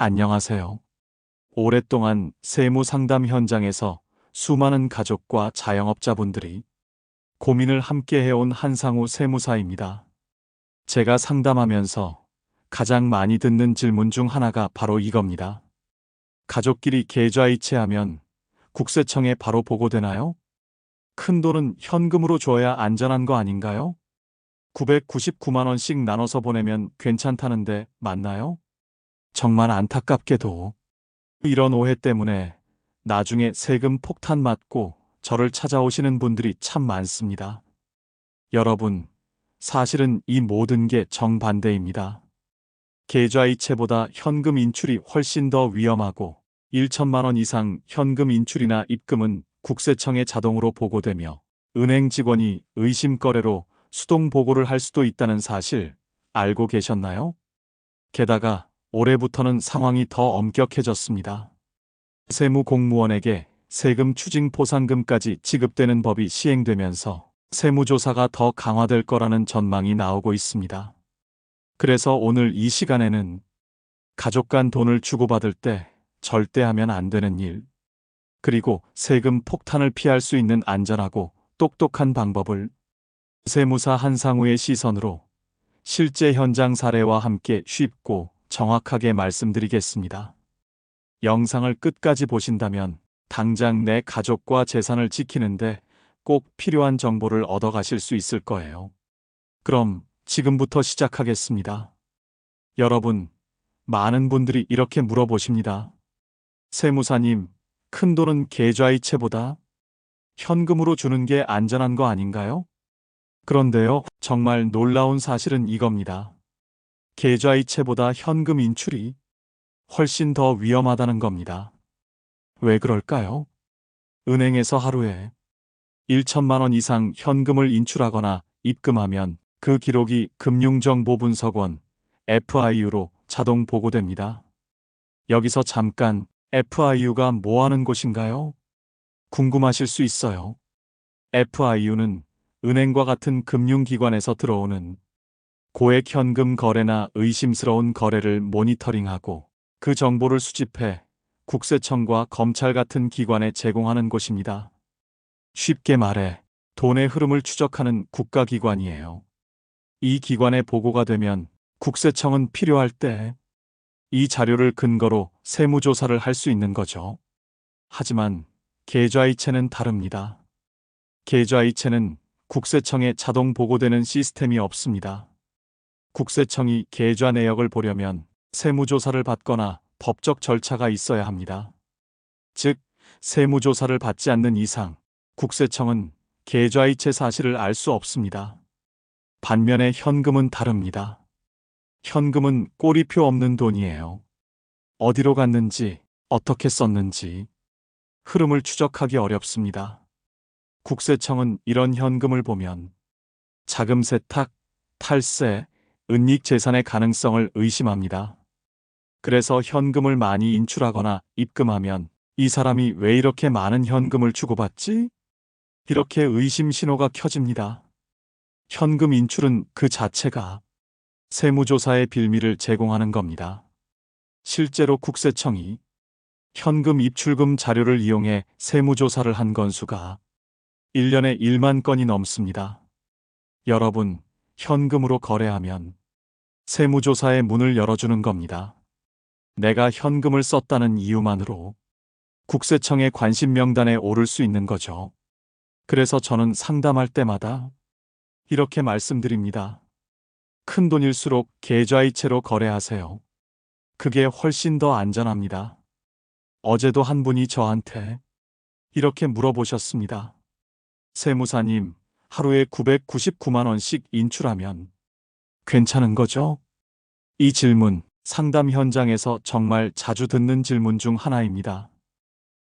안녕하세요. 오랫동안 세무 상담 현장에서 수많은 가족과 자영업자분들이 고민을 함께 해온 한상우 세무사입니다. 제가 상담하면서 가장 많이 듣는 질문 중 하나가 바로 이겁니다. 가족끼리 계좌이체하면 국세청에 바로 보고되나요? 큰 돈은 현금으로 줘야 안전한 거 아닌가요? 999만 원씩 나눠서 보내면 괜찮다는데 맞나요? 정말 안타깝게도 이런 오해 때문에 나중에 세금 폭탄 맞고 저를 찾아오시는 분들이 참 많습니다. 여러분, 사실은 이 모든 게 정반대입니다. 계좌이체보다 현금 인출이 훨씬 더 위험하고 1천만 원 이상 현금 인출이나 입금은 국세청에 자동으로 보고되며 은행 직원이 의심거래로 수동 보고를 할 수도 있다는 사실 알고 계셨나요? 게다가 올해부터는 상황이 더 엄격해졌습니다. 세무공무원에게 세금 추징 포상금까지 지급되는 법이 시행되면서 세무조사가 더 강화될 거라는 전망이 나오고 있습니다. 그래서 오늘 이 시간에는 가족 간 돈을 주고받을 때 절대 하면 안 되는 일, 그리고 세금 폭탄을 피할 수 있는 안전하고 똑똑한 방법을 세무사 한상우의 시선으로 실제 현장 사례와 함께 쉽고 정확하게 말씀드리겠습니다. 영상을 끝까지 보신다면 당장 내 가족과 재산을 지키는데 꼭 필요한 정보를 얻어가실 수 있을 거예요. 그럼 지금부터 시작하겠습니다. 여러분, 많은 분들이 이렇게 물어보십니다. 세무사님, 큰 돈은 계좌이체보다 현금으로 주는 게 안전한 거 아닌가요? 그런데요, 정말 놀라운 사실은 이겁니다. 계좌이체보다 현금 인출이 훨씬 더 위험하다는 겁니다. 왜 그럴까요? 은행에서 하루에 1천만 원 이상 현금을 인출하거나 입금하면 그 기록이 금융정보분석원 FIU로 자동 보고됩니다. 여기서 잠깐 FIU가 뭐 하는 곳인가요? 궁금하실 수 있어요. FIU는 은행과 같은 금융기관에서 들어오는 고액 현금 거래나 의심스러운 거래를 모니터링하고 그 정보를 수집해 국세청과 검찰 같은 기관에 제공하는 곳입니다. 쉽게 말해 돈의 흐름을 추적하는 국가기관이에요. 이 기관에 보고가 되면 국세청은 필요할 때 이 자료를 근거로 세무조사를 할 수 있는 거죠. 하지만 계좌이체는 다릅니다. 계좌이체는 국세청에 자동 보고되는 시스템이 없습니다. 국세청이 계좌 내역을 보려면 세무조사를 받거나 법적 절차가 있어야 합니다. 즉, 세무조사를 받지 않는 이상 국세청은 계좌이체 사실을 알 수 없습니다. 반면에 현금은 다릅니다. 현금은 꼬리표 없는 돈이에요. 어디로 갔는지, 어떻게 썼는지 흐름을 추적하기 어렵습니다. 국세청은 이런 현금을 보면 자금 세탁, 탈세, 은닉 재산의 가능성을 의심합니다. 그래서 현금을 많이 인출하거나 입금하면 이 사람이 왜 이렇게 많은 현금을 주고받지? 이렇게 의심 신호가 켜집니다. 현금 인출은 그 자체가 세무조사의 빌미를 제공하는 겁니다. 실제로 국세청이 현금 입출금 자료를 이용해 세무조사를 한 건수가 1년에 1만 건이 넘습니다. 여러분, 현금으로 거래하면 세무조사의 문을 열어주는 겁니다. 내가 현금을 썼다는 이유만으로 국세청의 관심 명단에 오를 수 있는 거죠. 그래서 저는 상담할 때마다 이렇게 말씀드립니다. 큰 돈일수록 계좌이체로 거래하세요. 그게 훨씬 더 안전합니다. 어제도 한 분이 저한테 이렇게 물어보셨습니다. 세무사님, 하루에 999만 원씩 인출하면 괜찮은 거죠? 이 질문, 상담 현장에서 정말 자주 듣는 질문 중 하나입니다.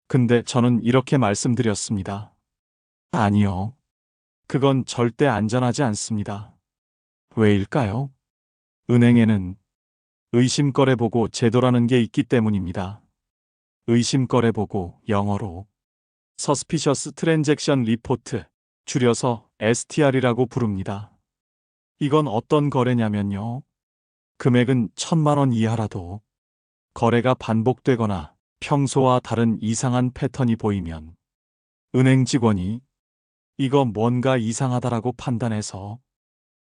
근데 저는 이렇게 말씀드렸습니다. 아니요. 그건 절대 안전하지 않습니다. 왜일까요? 은행에는 의심거래보고 제도라는 게 있기 때문입니다. 의심거래보고 영어로 Suspicious Transaction Report, 줄여서 STR이라고 부릅니다. 이건 어떤 거래냐면요. 금액은 1,000만 원 이하라도 거래가 반복되거나 평소와 다른 이상한 패턴이 보이면 은행 직원이 이거 뭔가 이상하다라고 판단해서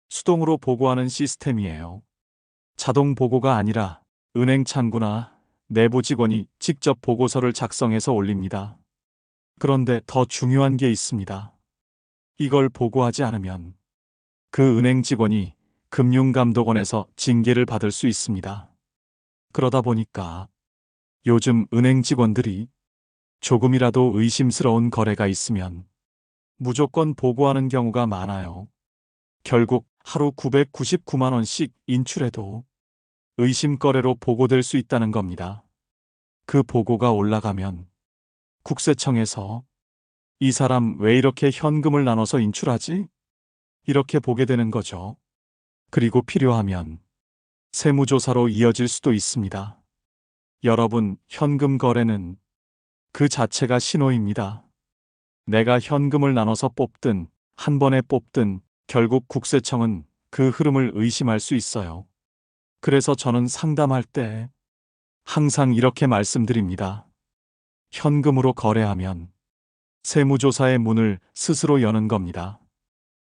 수동으로 보고하는 시스템이에요. 자동 보고가 아니라 은행 창구나 내부 직원이 직접 보고서를 작성해서 올립니다. 그런데 더 중요한 게 있습니다. 이걸 보고하지 않으면 그 은행 직원이 금융감독원에서 징계를 받을 수 있습니다. 그러다 보니까 요즘 은행 직원들이 조금이라도 의심스러운 거래가 있으면 무조건 보고하는 경우가 많아요. 결국 하루 999만 원씩 인출해도 의심 거래로 보고될 수 있다는 겁니다. 그 보고가 올라가면 국세청에서 이 사람 왜 이렇게 현금을 나눠서 인출하지? 이렇게 보게 되는 거죠. 그리고 필요하면 세무조사로 이어질 수도 있습니다. 여러분, 현금 거래는 그 자체가 신호입니다. 내가 현금을 나눠서 뽑든 한 번에 뽑든 결국 국세청은 그 흐름을 의심할 수 있어요. 그래서 저는 상담할 때 항상 이렇게 말씀드립니다. 현금으로 거래하면 세무조사의 문을 스스로 여는 겁니다.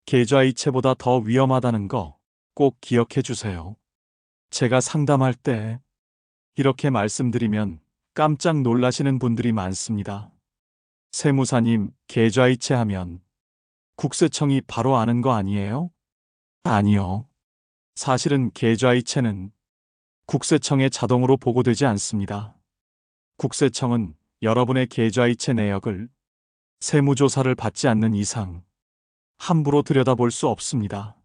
계좌이체보다 더 위험하다는 거 꼭 기억해 주세요. 제가 상담할 때 이렇게 말씀드리면 깜짝 놀라시는 분들이 많습니다. 세무사님, 계좌이체하면 국세청이 바로 아는 거 아니에요? 아니요. 사실은 계좌이체는 국세청에 자동으로 보고되지 않습니다. 국세청은 여러분의 계좌이체 내역을 세무조사를 받지 않는 이상 함부로 들여다볼 수 없습니다.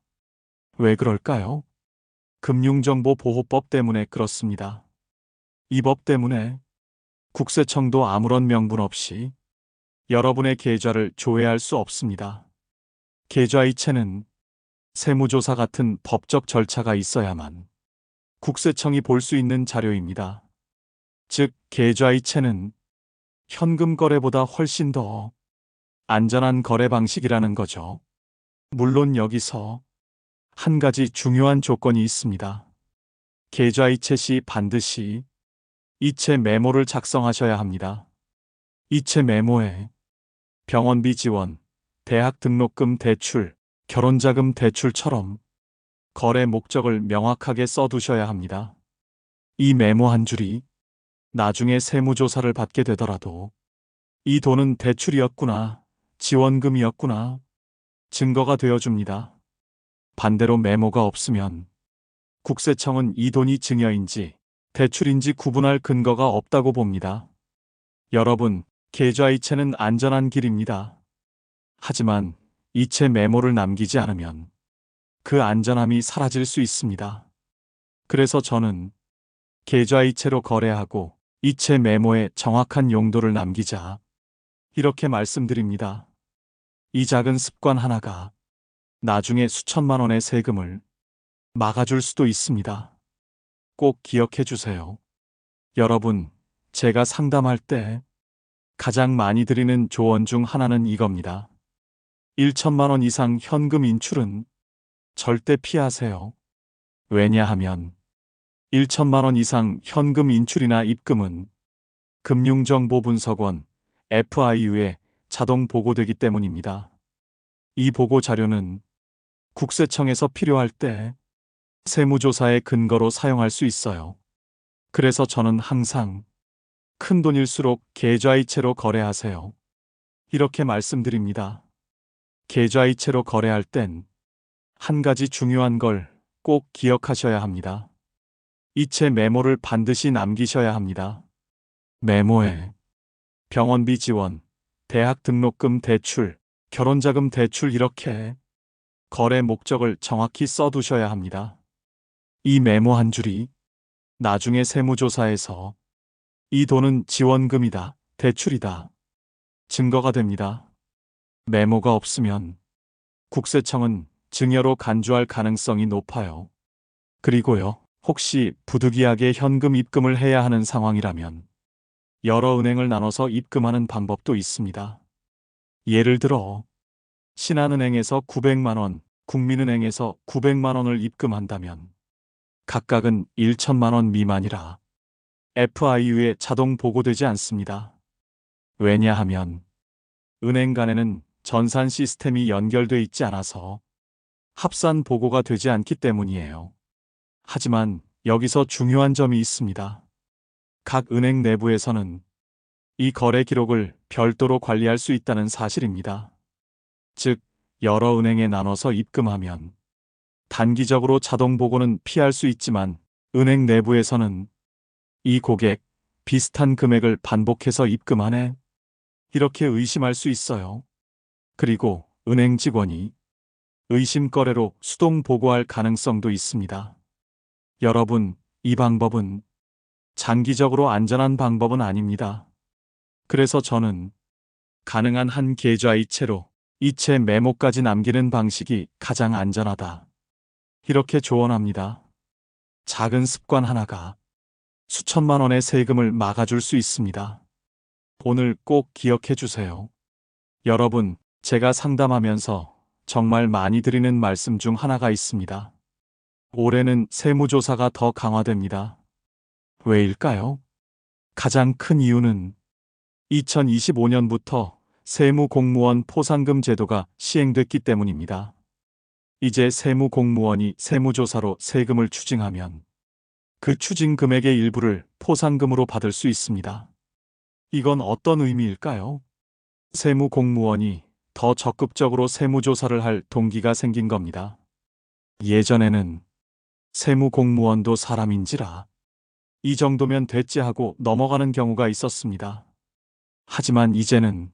왜 그럴까요? 금융정보보호법 때문에 그렇습니다. 이 법 때문에 국세청도 아무런 명분 없이 여러분의 계좌를 조회할 수 없습니다. 계좌이체는 세무조사 같은 법적 절차가 있어야만 국세청이 볼 수 있는 자료입니다. 즉, 계좌이체는 현금 거래보다 훨씬 더 안전한 거래 방식이라는 거죠. 물론 여기서 한 가지 중요한 조건이 있습니다. 계좌이체 시 반드시 이체 메모를 작성하셔야 합니다. 이체 메모에 병원비 지원, 대학 등록금 대출, 결혼자금 대출처럼 거래 목적을 명확하게 써두셔야 합니다. 이 메모 한 줄이 나중에 세무조사를 받게 되더라도 이 돈은 대출이었구나, 지원금이었구나, 증거가 되어줍니다. 반대로 메모가 없으면 국세청은 이 돈이 증여인지 대출인지 구분할 근거가 없다고 봅니다. 여러분, 계좌이체는 안전한 길입니다. 하지만 이체 메모를 남기지 않으면 그 안전함이 사라질 수 있습니다. 그래서 저는 계좌이체로 거래하고 이체 메모에 정확한 용도를 남기자 이렇게 말씀드립니다. 이 작은 습관 하나가 나중에 수천만 원의 세금을 막아줄 수도 있습니다. 꼭 기억해 주세요. 여러분, 제가 상담할 때 가장 많이 드리는 조언 중 하나는 이겁니다. 1천만 원 이상 현금 인출은 절대 피하세요. 왜냐하면 1천만 원 이상 현금 인출이나 입금은 금융정보분석원 FIU에 자동 보고되기 때문입니다. 이 보고 자료는 국세청에서 필요할 때 세무조사의 근거로 사용할 수 있어요. 그래서 저는 항상 큰 돈일수록 계좌이체로 거래하세요. 이렇게 말씀드립니다. 계좌이체로 거래할 땐 한 가지 중요한 걸 꼭 기억하셔야 합니다. 이체 메모를 반드시 남기셔야 합니다. 메모에 병원비 지원, 대학 등록금 대출, 결혼자금 대출 이렇게 거래 목적을 정확히 써두셔야 합니다. 이 메모 한 줄이 나중에 세무조사에서 이 돈은 지원금이다, 대출이다, 증거가 됩니다. 메모가 없으면 국세청은 증여로 간주할 가능성이 높아요. 그리고요, 혹시 부득이하게 현금 입금을 해야 하는 상황이라면 여러 은행을 나눠서 입금하는 방법도 있습니다. 예를 들어 신한은행에서 900만 원, 국민은행에서 900만 원을 입금한다면 각각은 1천만 원 미만이라 FIU에 자동 보고되지 않습니다. 왜냐하면 은행 간에는 전산 시스템이 연결돼 있지 않아서 합산 보고가 되지 않기 때문이에요. 하지만 여기서 중요한 점이 있습니다. 각 은행 내부에서는 이 거래 기록을 별도로 관리할 수 있다는 사실입니다. 즉, 여러 은행에 나눠서 입금하면 단기적으로 자동 보고는 피할 수 있지만 은행 내부에서는 이 고객 비슷한 금액을 반복해서 입금하네? 이렇게 의심할 수 있어요. 그리고 은행 직원이 의심 거래로 수동 보고할 가능성도 있습니다. 여러분, 이 방법은 장기적으로 안전한 방법은 아닙니다. 그래서 저는 가능한 한 계좌 이체로 이체 메모까지 남기는 방식이 가장 안전하다. 이렇게 조언합니다. 작은 습관 하나가 수천만 원의 세금을 막아줄 수 있습니다. 오늘 꼭 기억해 주세요. 여러분, 제가 상담하면서 정말 많이 드리는 말씀 중 하나가 있습니다. 올해는 세무조사가 더 강화됩니다. 왜일까요? 가장 큰 이유는 2025년부터 세무공무원 포상금 제도가 시행됐기 때문입니다. 이제 세무공무원이 세무조사로 세금을 추징하면 그 추징 금액의 일부를 포상금으로 받을 수 있습니다. 이건 어떤 의미일까요? 세무공무원이 더 적극적으로 세무조사를 할 동기가 생긴 겁니다. 예전에는 세무공무원도 사람인지라 이 정도면 됐지 하고 넘어가는 경우가 있었습니다. 하지만 이제는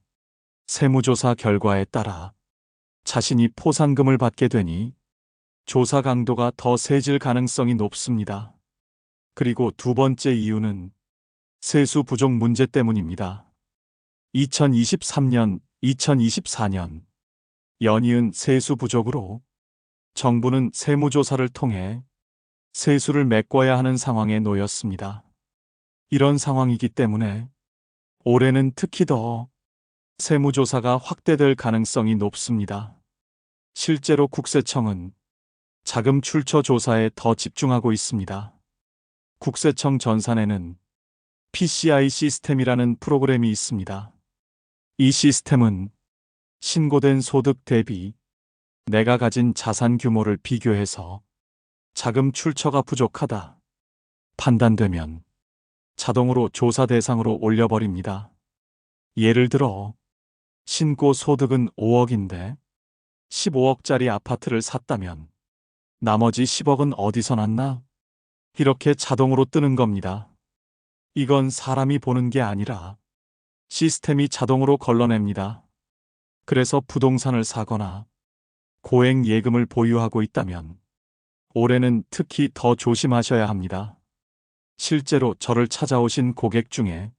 세무조사 결과에 따라 자신이 포상금을 받게 되니 조사 강도가 더 세질 가능성이 높습니다. 그리고 두 번째 이유는 세수 부족 문제 때문입니다. 2023년, 2024년 연이은 세수 부족으로 정부는 세무조사를 통해 세수를 메꿔야 하는 상황에 놓였습니다. 이런 상황이기 때문에 올해는 특히 더 세무조사가 확대될 가능성이 높습니다. 실제로 국세청은 자금 출처 조사에 더 집중하고 있습니다. 국세청 전산에는 PCI 시스템이라는 프로그램이 있습니다. 이 시스템은 신고된 소득 대비 내가 가진 자산 규모를 비교해서 자금 출처가 부족하다 판단되면 자동으로 조사 대상으로 올려버립니다. 예를 들어 신고 소득은 5억인데 15억짜리 아파트를 샀다면 나머지 10억은 어디서 났나? 이렇게 자동으로 뜨는 겁니다. 이건 사람이 보는 게 아니라 시스템이 자동으로 걸러냅니다. 그래서 부동산을 사거나 고액 예금을 보유하고 있다면 올해는 특히 더 조심하셔야 합니다. 실제로 저를 찾아오신 고객 중에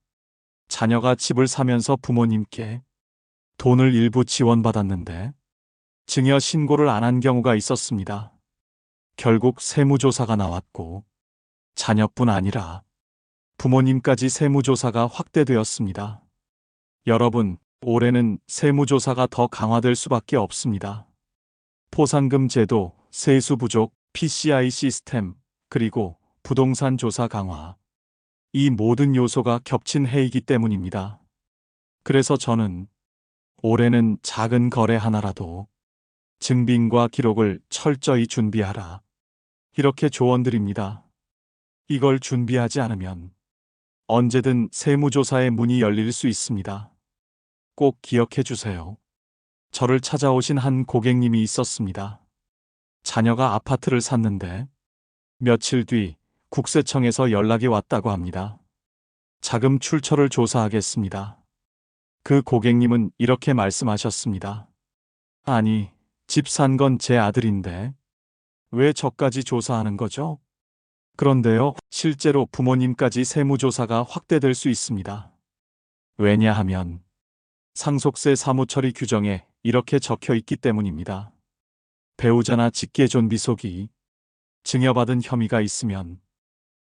자녀가 집을 사면서 부모님께 돈을 일부 지원받았는데 증여 신고를 안 한 경우가 있었습니다. 결국 세무조사가 나왔고 자녀뿐 아니라 부모님까지 세무조사가 확대되었습니다. 여러분, 올해는 세무조사가 더 강화될 수밖에 없습니다. 포상금 제도, 세수 부족, PCI 시스템, 그리고 부동산 조사 강화. 이 모든 요소가 겹친 해이기 때문입니다. 그래서 저는 올해는 작은 거래 하나라도 증빙과 기록을 철저히 준비하라. 이렇게 조언드립니다. 이걸 준비하지 않으면 언제든 세무조사의 문이 열릴 수 있습니다. 꼭 기억해 주세요. 저를 찾아오신 한 고객님이 있었습니다. 자녀가 아파트를 샀는데 며칠 뒤 국세청에서 연락이 왔다고 합니다. 자금 출처를 조사하겠습니다. 그 고객님은 이렇게 말씀하셨습니다. 아니, 집 산 건 제 아들인데 왜 저까지 조사하는 거죠? 그런데요, 실제로 부모님까지 세무조사가 확대될 수 있습니다. 왜냐하면 상속세 사무처리 규정에 이렇게 적혀 있기 때문입니다. 배우자나 직계존비속이 증여받은 혐의가 있으면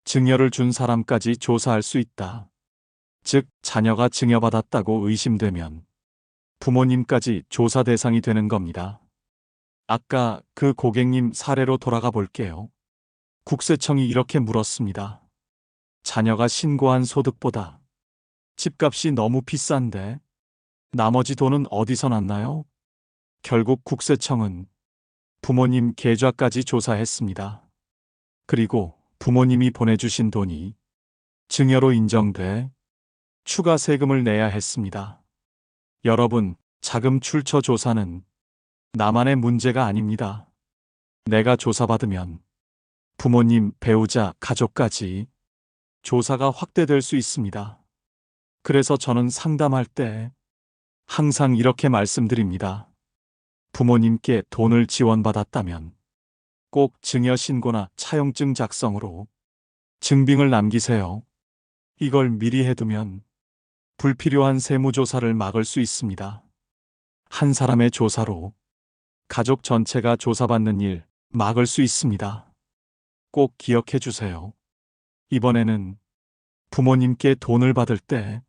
증여를 준 사람까지 조사할 수 있다. 즉, 자녀가 증여받았다고 의심되면 부모님까지 조사 대상이 되는 겁니다. 아까 그 고객님 사례로 돌아가 볼게요. 국세청이 이렇게 물었습니다. 자녀가 신고한 소득보다 집값이 너무 비싼데 나머지 돈은 어디서 났나요? 결국 국세청은 부모님 계좌까지 조사했습니다. 그리고 부모님이 보내주신 돈이 증여로 인정돼 추가 세금을 내야 했습니다. 여러분, 자금 출처 조사는 나만의 문제가 아닙니다. 내가 조사받으면 부모님, 배우자, 가족까지 조사가 확대될 수 있습니다. 그래서 저는 상담할 때 항상 이렇게 말씀드립니다. 부모님께 돈을 지원받았다면 꼭 증여 신고나 차용증 작성으로 증빙을 남기세요. 이걸 미리 해두면 불필요한 세무조사를 막을 수 있습니다. 한 사람의 조사로 가족 전체가 조사받는 일 막을 수 있습니다. 꼭 기억해 주세요. 이번에는 부모님께 돈을 받을 때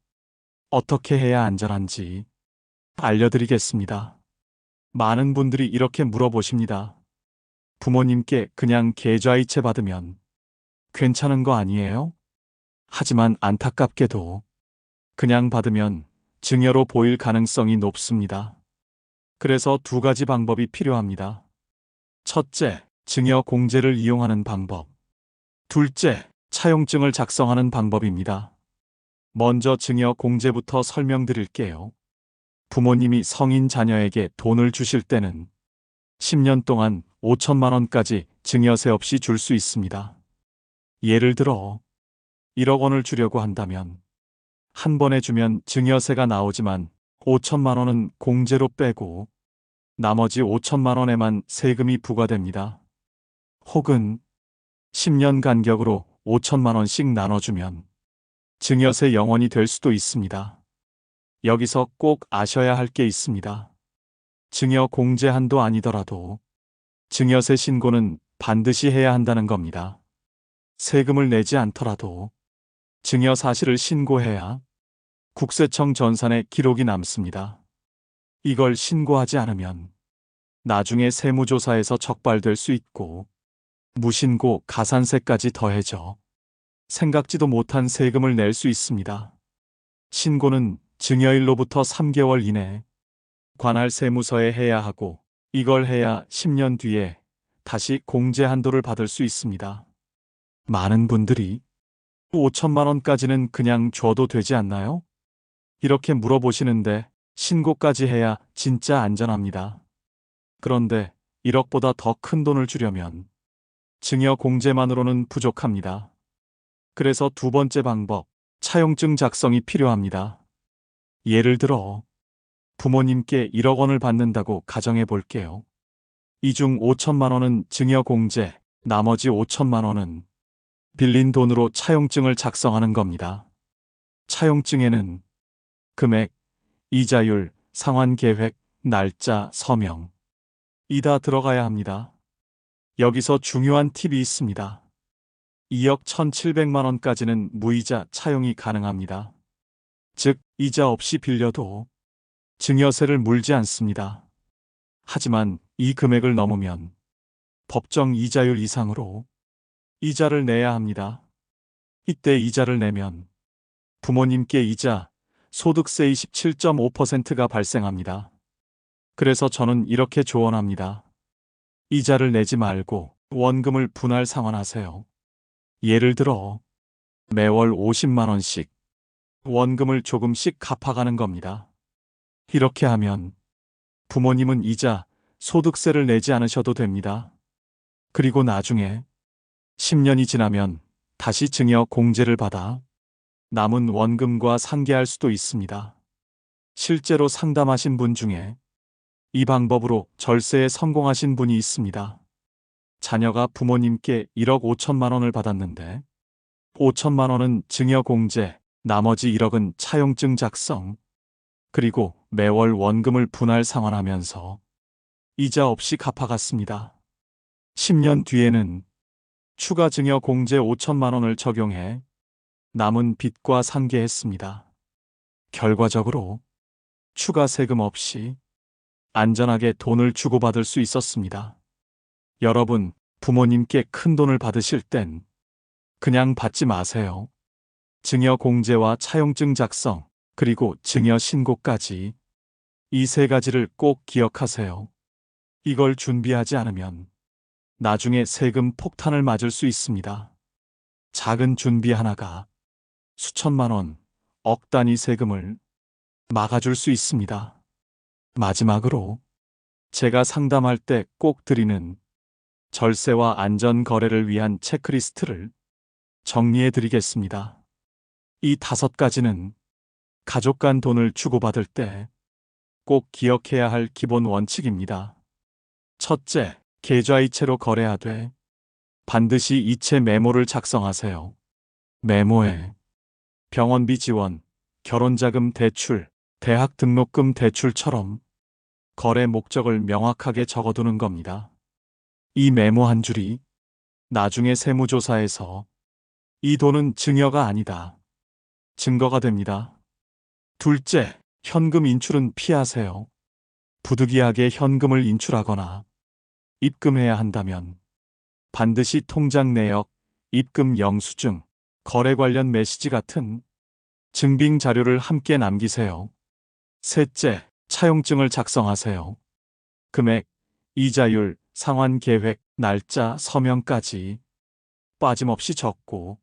어떻게 해야 안전한지 알려드리겠습니다. 많은 분들이 이렇게 물어보십니다. 부모님께 그냥 계좌이체 받으면 괜찮은 거 아니에요? 하지만 안타깝게도 그냥 받으면 증여로 보일 가능성이 높습니다. 그래서 두 가지 방법이 필요합니다. 첫째, 증여 공제를 이용하는 방법. 둘째, 차용증을 작성하는 방법입니다. 먼저 증여 공제부터 설명드릴게요. 부모님이 성인 자녀에게 돈을 주실 때는 10년 동안 5천만 원까지 증여세 없이 줄 수 있습니다. 예를 들어 1억 원을 주려고 한다면 한 번에 주면 증여세가 나오지만 5천만 원은 공제로 빼고 나머지 5천만 원에만 세금이 부과됩니다. 혹은 10년 간격으로 5천만 원씩 나눠주면 증여세 0원이 될 수도 있습니다. 여기서 꼭 아셔야 할 게 있습니다. 증여 공제 한도 아니더라도 증여세 신고는 반드시 해야 한다는 겁니다. 세금을 내지 않더라도 증여 사실을 신고해야 국세청 전산에 기록이 남습니다. 이걸 신고하지 않으면 나중에 세무조사에서 적발될 수 있고 무신고 가산세까지 더해져 생각지도 못한 세금을 낼 수 있습니다. 신고는 증여일로부터 3개월 이내 관할 세무서에 해야 하고 이걸 해야 10년 뒤에 다시 공제 한도를 받을 수 있습니다. 많은 분들이 5천만 원까지는 그냥 줘도 되지 않나요? 이렇게 물어보시는데 신고까지 해야 진짜 안전합니다. 그런데 1억보다 더 큰 돈을 주려면 증여 공제만으로는 부족합니다. 그래서 두 번째 방법, 차용증 작성이 필요합니다. 예를 들어 부모님께 1억 원을 받는다고 가정해 볼게요. 이 중 5천만 원은 증여 공제, 나머지 5천만 원은 빌린 돈으로 차용증을 작성하는 겁니다. 차용증에는 금액, 이자율, 상환 계획, 날짜, 서명 이 다 들어가야 합니다. 여기서 중요한 팁이 있습니다. 2억 1,700만 원까지는 무이자 차용이 가능합니다. 즉, 이자 없이 빌려도 증여세를 물지 않습니다. 하지만 이 금액을 넘으면 법정 이자율 이상으로 이자를 내야 합니다. 이때 이자를 내면 부모님께 이자, 소득세 27.5%가 발생합니다. 그래서 저는 이렇게 조언합니다. 이자를 내지 말고 원금을 분할 상환하세요. 예를 들어 매월 50만 원씩 원금을 조금씩 갚아가는 겁니다. 이렇게 하면 부모님은 이자, 소득세를 내지 않으셔도 됩니다. 그리고 나중에 10년이 지나면 다시 증여 공제를 받아 남은 원금과 상계할 수도 있습니다. 실제로 상담하신 분 중에 이 방법으로 절세에 성공하신 분이 있습니다. 자녀가 부모님께 1억 5천만 원을 받았는데 5천만 원은 증여 공제, 나머지 1억은 차용증 작성, 그리고 매월 원금을 분할 상환하면서 이자 없이 갚아갔습니다. 10년 뒤에는 추가 증여 공제 5천만 원을 적용해 남은 빚과 상계했습니다. 결과적으로 추가 세금 없이 안전하게 돈을 주고받을 수 있었습니다. 여러분, 부모님께 큰 돈을 받으실 땐 그냥 받지 마세요. 증여 공제와 차용증 작성, 그리고 증여 신고까지 이 세 가지를 꼭 기억하세요. 이걸 준비하지 않으면 나중에 세금 폭탄을 맞을 수 있습니다. 작은 준비 하나가 수천만 원, 억 단위 세금을 막아줄 수 있습니다. 마지막으로 제가 상담할 때 꼭 드리는 절세와 안전 거래를 위한 체크리스트를 정리해 드리겠습니다. 이 5가지는 가족 간 돈을 주고받을 때 꼭 기억해야 할 기본 원칙입니다. 첫째, 계좌이체로 거래하되 반드시 이체 메모를 작성하세요. 메모에 병원비 지원, 결혼자금 대출, 대학 등록금 대출처럼 거래 목적을 명확하게 적어두는 겁니다. 이 메모 한 줄이 나중에 세무조사에서 이 돈은 증여가 아니다, 증거가 됩니다. 둘째, 현금 인출은 피하세요. 부득이하게 현금을 인출하거나 입금해야 한다면 반드시 통장 내역, 입금 영수증, 거래 관련 메시지 같은 증빙 자료를 함께 남기세요. 셋째, 차용증을 작성하세요. 금액, 이자율, 상환 계획, 날짜, 서명까지 빠짐없이 적고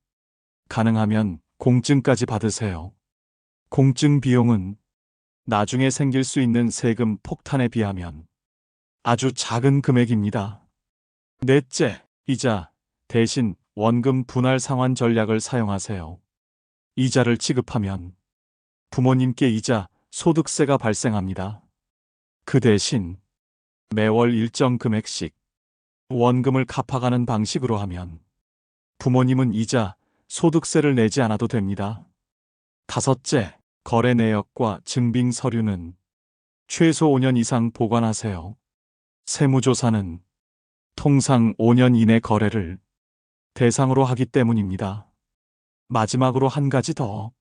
가능하면 공증까지 받으세요. 공증 비용은 나중에 생길 수 있는 세금 폭탄에 비하면 아주 작은 금액입니다. 넷째, 이자 대신 원금 분할 상환 전략을 사용하세요. 이자를 지급하면 부모님께 이자, 소득세가 발생합니다. 그 대신 매월 일정 금액씩 원금을 갚아가는 방식으로 하면 부모님은 이자, 소득세를 내지 않아도 됩니다. 다섯째, 거래 내역과 증빙 서류는 최소 5년 이상 보관하세요. 세무조사는 통상 5년 이내 거래를 대상으로 하기 때문입니다. 마지막으로 한 가지 더.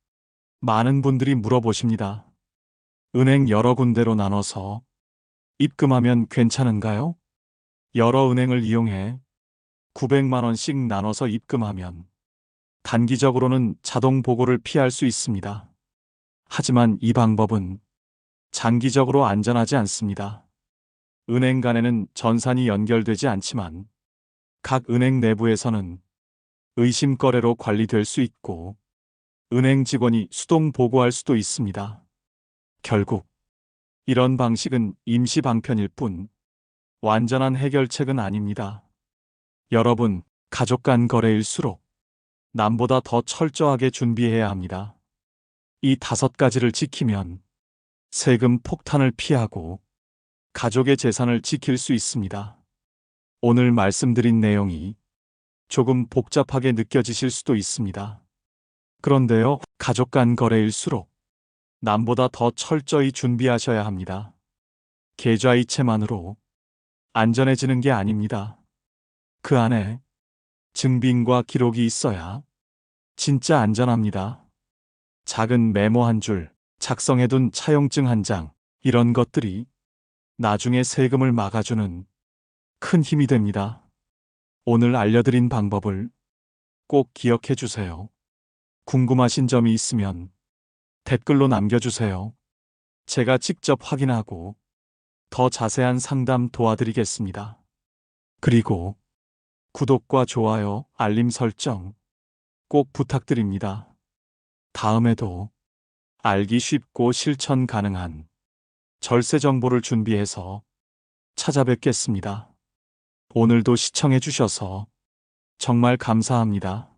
많은 분들이 물어보십니다. 은행 여러 군데로 나눠서 입금하면 괜찮은가요? 여러 은행을 이용해 900만 원씩 나눠서 입금하면 단기적으로는 자동 보고를 피할 수 있습니다. 하지만 이 방법은 장기적으로 안전하지 않습니다. 은행 간에는 전산이 연결되지 않지만 각 은행 내부에서는 의심 거래로 관리될 수 있고 은행 직원이 수동 보고할 수도 있습니다. 결국 이런 방식은 임시 방편일 뿐 완전한 해결책은 아닙니다. 여러분, 가족 간 거래일수록 남보다 더 철저하게 준비해야 합니다. 이 5가지를 지키면 세금 폭탄을 피하고 가족의 재산을 지킬 수 있습니다. 오늘 말씀드린 내용이 조금 복잡하게 느껴지실 수도 있습니다. 그런데요, 가족 간 거래일수록 남보다 더 철저히 준비하셔야 합니다. 계좌이체만으로 안전해지는 게 아닙니다. 그 안에 증빙과 기록이 있어야 진짜 안전합니다. 작은 메모 한 줄, 작성해둔 차용증 한 장, 이런 것들이 나중에 세금을 막아주는 큰 힘이 됩니다. 오늘 알려드린 방법을 꼭 기억해 주세요. 궁금하신 점이 있으면 댓글로 남겨주세요. 제가 직접 확인하고 더 자세한 상담 도와드리겠습니다. 그리고 구독과 좋아요, 알림 설정 꼭 부탁드립니다. 다음에도 알기 쉽고 실천 가능한 절세 정보를 준비해서 찾아뵙겠습니다. 오늘도 시청해 주셔서 정말 감사합니다.